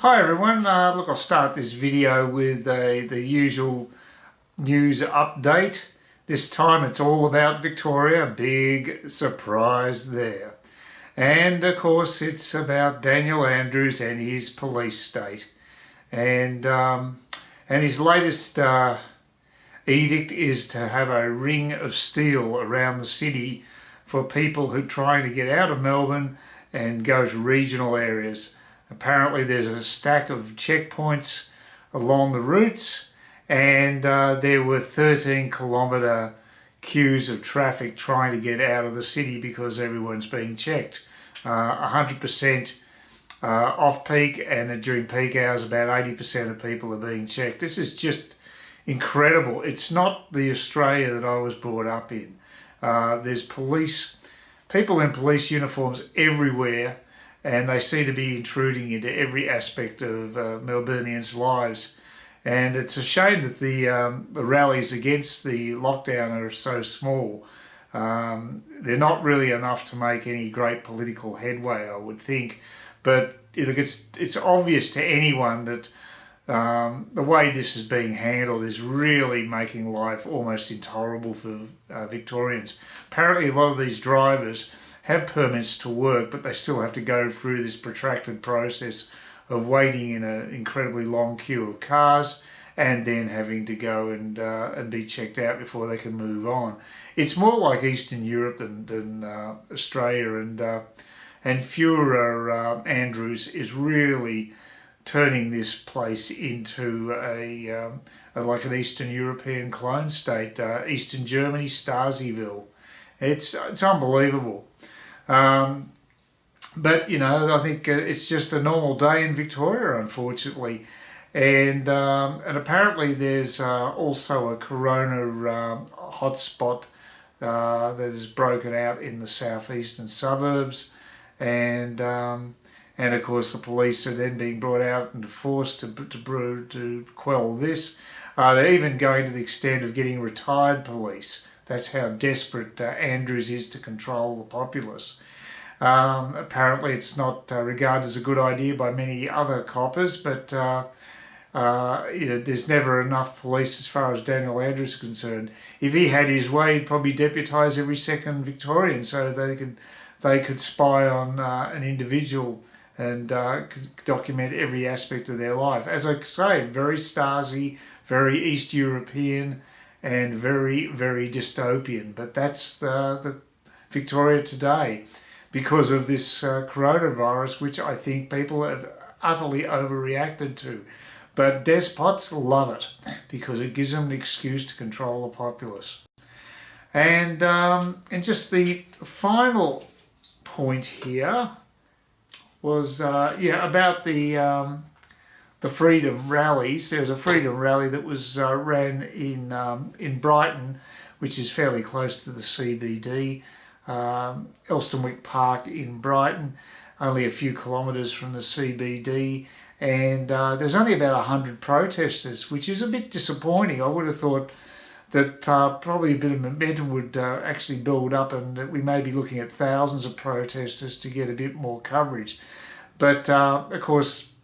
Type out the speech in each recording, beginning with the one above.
Hi everyone, look, I'll start this video with the usual news update. This time it's all about Victoria, big surprise there. And of course it's about Daniel Andrews and his police state. And his latest edict is to have a ring of steel around the city for people who are trying to get out of Melbourne and go to regional areas. Apparently there's a stack of checkpoints along the routes, and there were 13-kilometre queues of traffic trying to get out of the city because everyone's being checked. 100% off-peak, and during peak hours about 80% of people are being checked. This is just incredible. It's not the Australia that I was brought up in. There's people in police uniforms everywhere, and they seem to be intruding into every aspect of Melburnians' lives. And it's a shame that the rallies against the lockdown are so small. They're not really enough to make any great political headway, I would think. But it's obvious to anyone that the way this is being handled is really making life almost intolerable for Victorians. Apparently a lot of these drivers have permits to work, but they still have to go through this protracted process of waiting in an incredibly long queue of cars and then having to go and be checked out before they can move on. It's more like Eastern Europe than Australia, and Führer Andrews is really turning this place into like an Eastern European clone state, Eastern Germany, Stasiville. It's unbelievable. But I think it's just a normal day in Victoria, unfortunately, and apparently there's also a corona hotspot that is broken out in the southeastern suburbs, and of course the police are then being brought out and forced to quell this. They're even going to the extent of getting retired police. That's how desperate Andrews is to control the populace. Apparently it's not regarded as a good idea by many other coppers, but there's never enough police as far as Daniel Andrews is concerned. If he had his way, he'd probably deputise every second Victorian so they could spy on an individual and document every aspect of their life. As I say, very Stasi, very East European, and very, very dystopian. But that's the Victoria today because of this coronavirus, which I think people have utterly overreacted to. But despots love it because it gives them an excuse to control the populace. And just the final point here was about the freedom rallies. There's a freedom rally that was ran in Brighton, which is fairly close to the CBD, Elstonwick Park in Brighton, only a few kilometres from the CBD, and there's only about 100 protesters, which is a bit disappointing. I would have thought that probably a bit of momentum would actually build up, and that we may be looking at thousands of protesters to get a bit more coverage. But of course,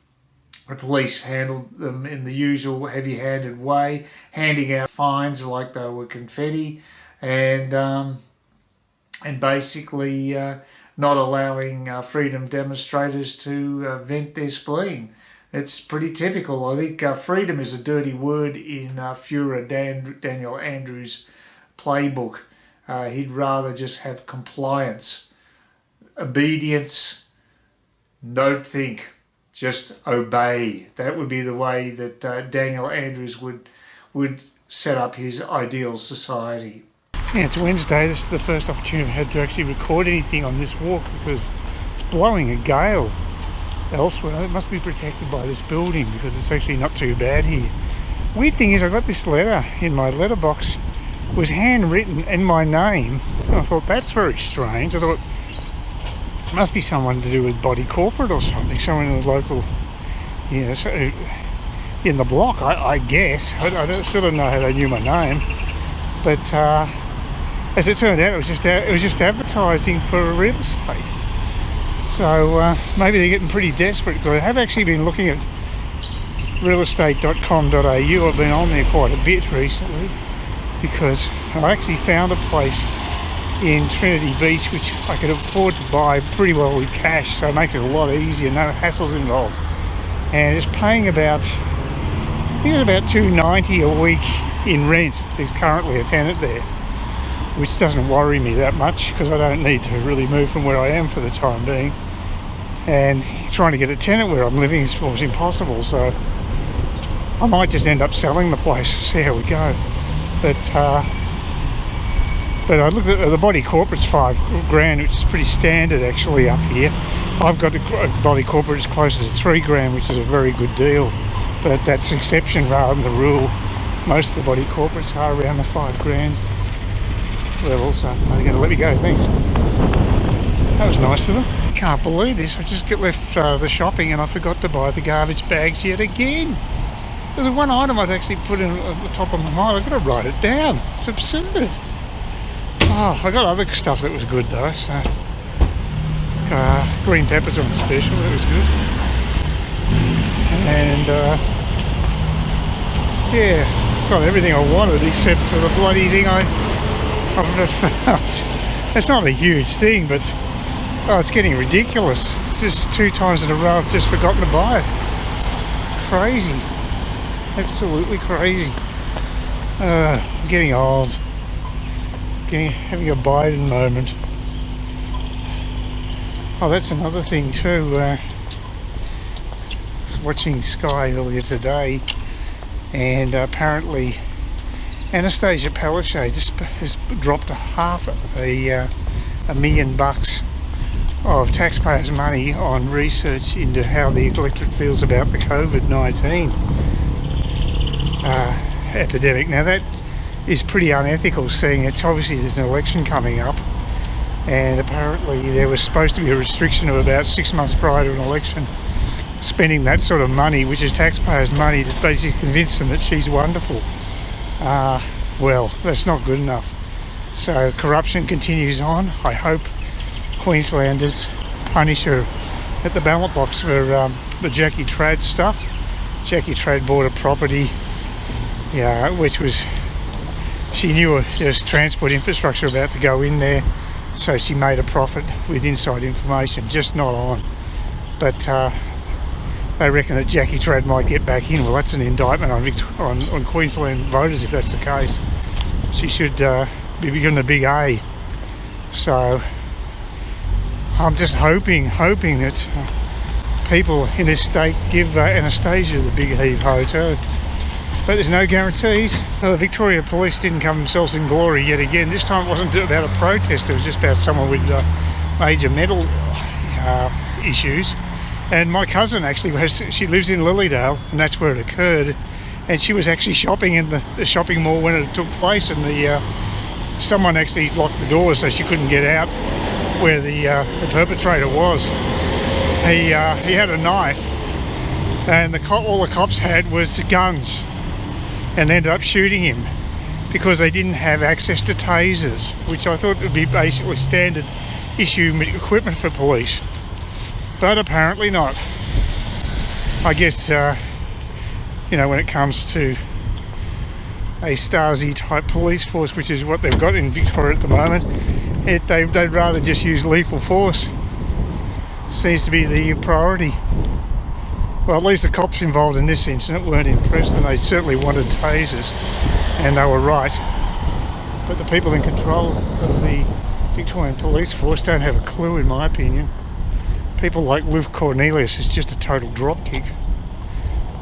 the police handled them in the usual heavy-handed way, handing out fines like they were confetti, and basically not allowing freedom demonstrators to vent their spleen. It's pretty typical. I think freedom is a dirty word in Führer Daniel Andrews' playbook. He'd rather just have compliance, obedience, don't think. Just obey. That would be the way that Daniel Andrews would set up his ideal society. Yeah, it's Wednesday. This is the first opportunity I've had to actually record anything on this walk because it's blowing a gale elsewhere. It must be protected by this building because it's actually not too bad here. Weird thing is, I got this letter in my letterbox. It was handwritten in my name. And I thought, that's very strange. I thought, must be someone to do with body corporate or something, someone in the local, so in the block, I guess. I still don't know how they knew my name, but as it turned out, it was just advertising for real estate. So maybe they're getting pretty desperate, because I have actually been looking at realestate.com.au. I've been on there quite a bit recently, because I actually found a place in Trinity Beach which I could afford to buy pretty well with cash, so make it a lot easier, no hassles involved. And it's paying about, I think it's about $290 a week in rent. There's currently a tenant there, which doesn't worry me that much, because I don't need to really move from where I am for the time being. And trying to get a tenant where I'm living is almost impossible, so I might just end up selling the place, see how we go. But I looked at the body corporate's $5,000, which is pretty standard actually up here. I've got a body corporate that's closer to $3,000, which is a very good deal, but that's an exception rather than the rule. Most of the body corporates are around the $5,000 level, so are they going to let me go? Thanks. That was nice of them. Can't believe this. I just left the shopping and I forgot to buy the garbage bags yet again. There's one item I'd actually put in at the top of my mind. I've got to write it down. It's absurd. Oh, I got other stuff that was good though. So green peppers on special. That was good. And yeah, got everything I wanted except for the bloody thing I've found. It's not a huge thing, but oh, it's getting ridiculous. It's just 2 times in a row I've just forgotten to buy it. Crazy. Absolutely crazy. I'm getting old. Having a Biden moment. Oh, that's another thing too. I was watching Sky earlier today, and apparently Anastasia Palaszczuk just has dropped $500,000 of taxpayers' money on research into how the electorate feels about the COVID-19 epidemic. Now that is pretty unethical, seeing it's obviously there's an election coming up, and apparently there was supposed to be a restriction of about 6 months prior to an election spending that sort of money, which is taxpayers' money, to basically convince them that she's wonderful. Well, that's not good enough. So corruption continues on. I hope Queenslanders punish her at the ballot box for the Jackie Trad stuff. Jackie Trad bought a property, which was, she knew there's transport infrastructure about to go in there, so she made a profit with inside information, just not on. But they reckon that Jackie Trad might get back in. Well, that's an indictment on Queensland voters if that's the case. She should be given a big A. So I'm just hoping that people in this state give Anastasia the big heave-ho too. But there's no guarantees. Well, the Victoria Police didn't come themselves in glory yet again. This time it wasn't about a protest, it was just about someone with major mental issues. And my cousin actually, she lives in Lilydale, and that's where it occurred. And she was actually shopping in the shopping mall when it took place, and someone actually locked the door so she couldn't get out where the perpetrator was. He had a knife, and all the cops had was guns, and ended up shooting him because they didn't have access to tasers, which I thought would be basically standard issue equipment for police, but apparently not. I guess when it comes to a Stasi type police force, which is what they've got in Victoria at the moment, they'd rather just use lethal force. Seems to be the priority. Well, at least the cops involved in this incident weren't impressed, and they certainly wanted tasers, and they were right. But the people in control of the Victorian police force don't have a clue, in my opinion. People like Liv Cornelius is just a total dropkick,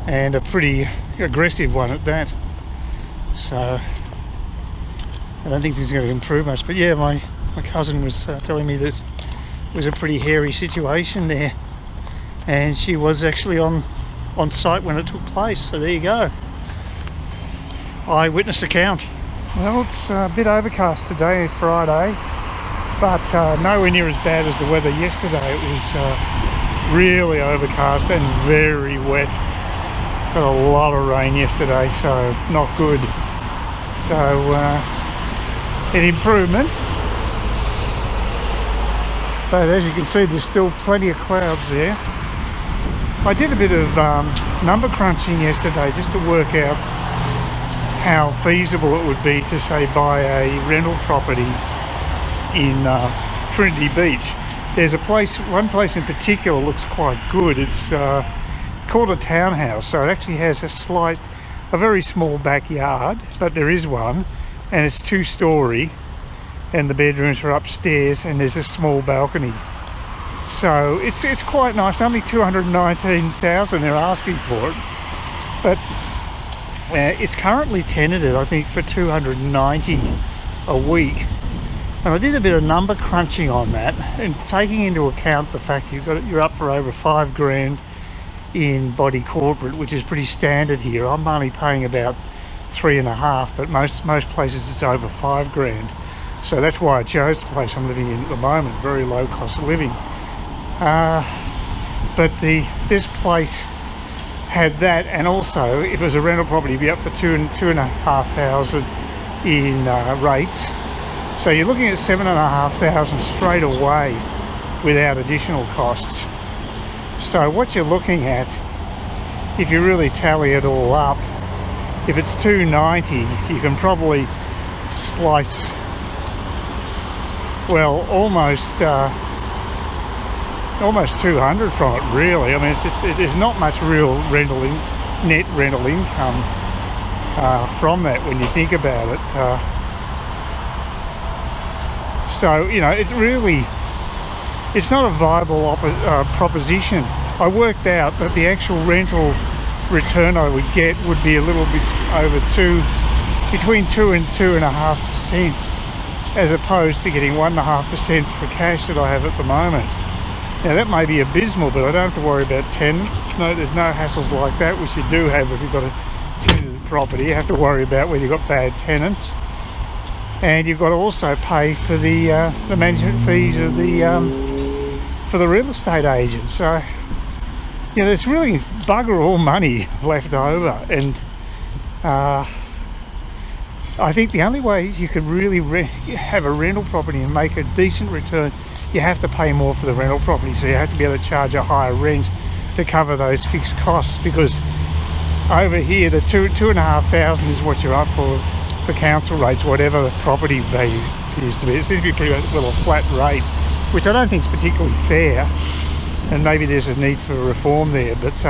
and a pretty aggressive one at that. So I don't think this is going to improve much. But yeah, my cousin was telling me that it was a pretty hairy situation there, and she was actually on site when it took place. So there you go, eyewitness account. Well, it's a bit overcast today, Friday, but nowhere near as bad as the weather yesterday. It was really overcast and very wet. Got a lot of rain yesterday, so not good. So an improvement. But as you can see, there's still plenty of clouds there. I did a bit of number crunching yesterday just to work out how feasible it would be to, say, buy a rental property in Trinity Beach. There's one place in particular looks quite good. It's called a townhouse, so it actually has a very small backyard, but there is one, and it's 2-storey, and the bedrooms are upstairs, and there's a small balcony. So it's quite nice. Only $219,000 they're asking for it, but it's currently tenanted, I think, for $290 a week. And I did a bit of number crunching on that, and taking into account the fact you're up for over $5,000 in body corporate, which is pretty standard here. I'm only paying about $3,500, but most places it's over $5,000. So that's why I chose the place I'm living in at the moment. Very low cost of living. But this place had that, and also if it was a rental property, it'd be up for $2,500 in rates. So you're looking at $7,500 straight away without additional costs. So what you're looking at, if you really tally it all up, if it's $290, you can probably slice, well, almost $200 from it, really. I mean, there's not much real net rental income from that when you think about it. So, you know, it's not a viable proposition. I worked out that the actual rental return I would get would be a little bit over between 2 and 2.5%, as opposed to getting 1.5% for cash that I have at the moment. Now that may be abysmal, but I don't have to worry about tenants. There's no hassles like that, which you do have if you've got a tenanted property. You have to worry about whether you've got bad tenants, and you've got to also pay for the management fees of for the real estate agent. So, you know, there's really bugger all money left over, and I think the only way you could really have a rental property and make a decent return, you have to pay more for the rental property. So you have to be able to charge a higher rent to cover those fixed costs, because over here the $2,500 is what you're up for council rates, whatever the property value used to be. It seems to be pretty well a flat rate, which I don't think is particularly fair, and maybe there's a need for reform there. But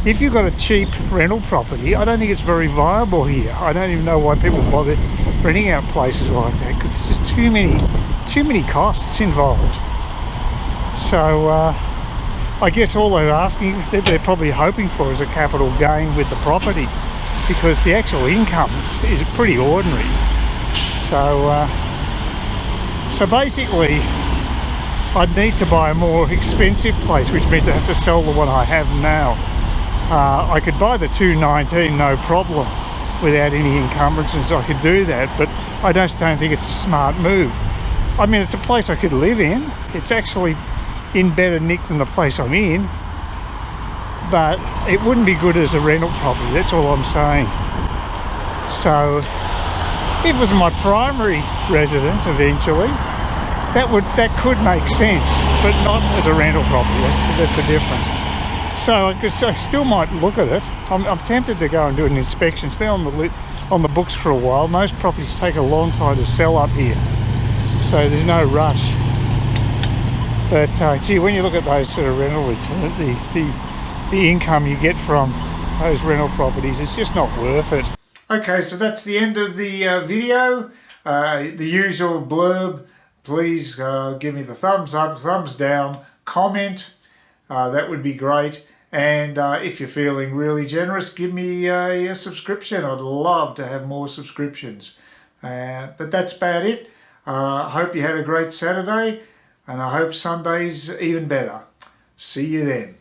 if you've got a cheap rental property, I don't think it's very viable here. I don't even know why people bother renting out places like that, because there's just too many costs involved. So I guess all they're asking, they're probably hoping for, is a capital gain with the property, because the actual income is pretty ordinary. So basically I'd need to buy a more expensive place, which means I have to sell the one I have now. I could buy the $219 no problem without any encumbrances. I could do that, but I just don't think it's a smart move. I mean, it's a place I could live in. It's actually in better nick than the place I'm in, but it wouldn't be good as a rental property. That's all I'm saying. So if it was my primary residence eventually, that could make sense, but not as a rental property. That's the difference. So I still might look at it. I'm tempted to go and do an inspection. It's been on the books for a while. Most properties take a long time to sell up here, so there's no rush. But gee, when you look at those sort of rental returns, the income you get from those rental properties, it's just not worth it. Okay, so that's the end of the video. The usual blurb. Please give me the thumbs up, thumbs down, comment. That would be great. And if you're feeling really generous, give me a subscription. I'd love to have more subscriptions. But that's about it. I hope you had a great Saturday, and I hope Sunday's even better. See you then.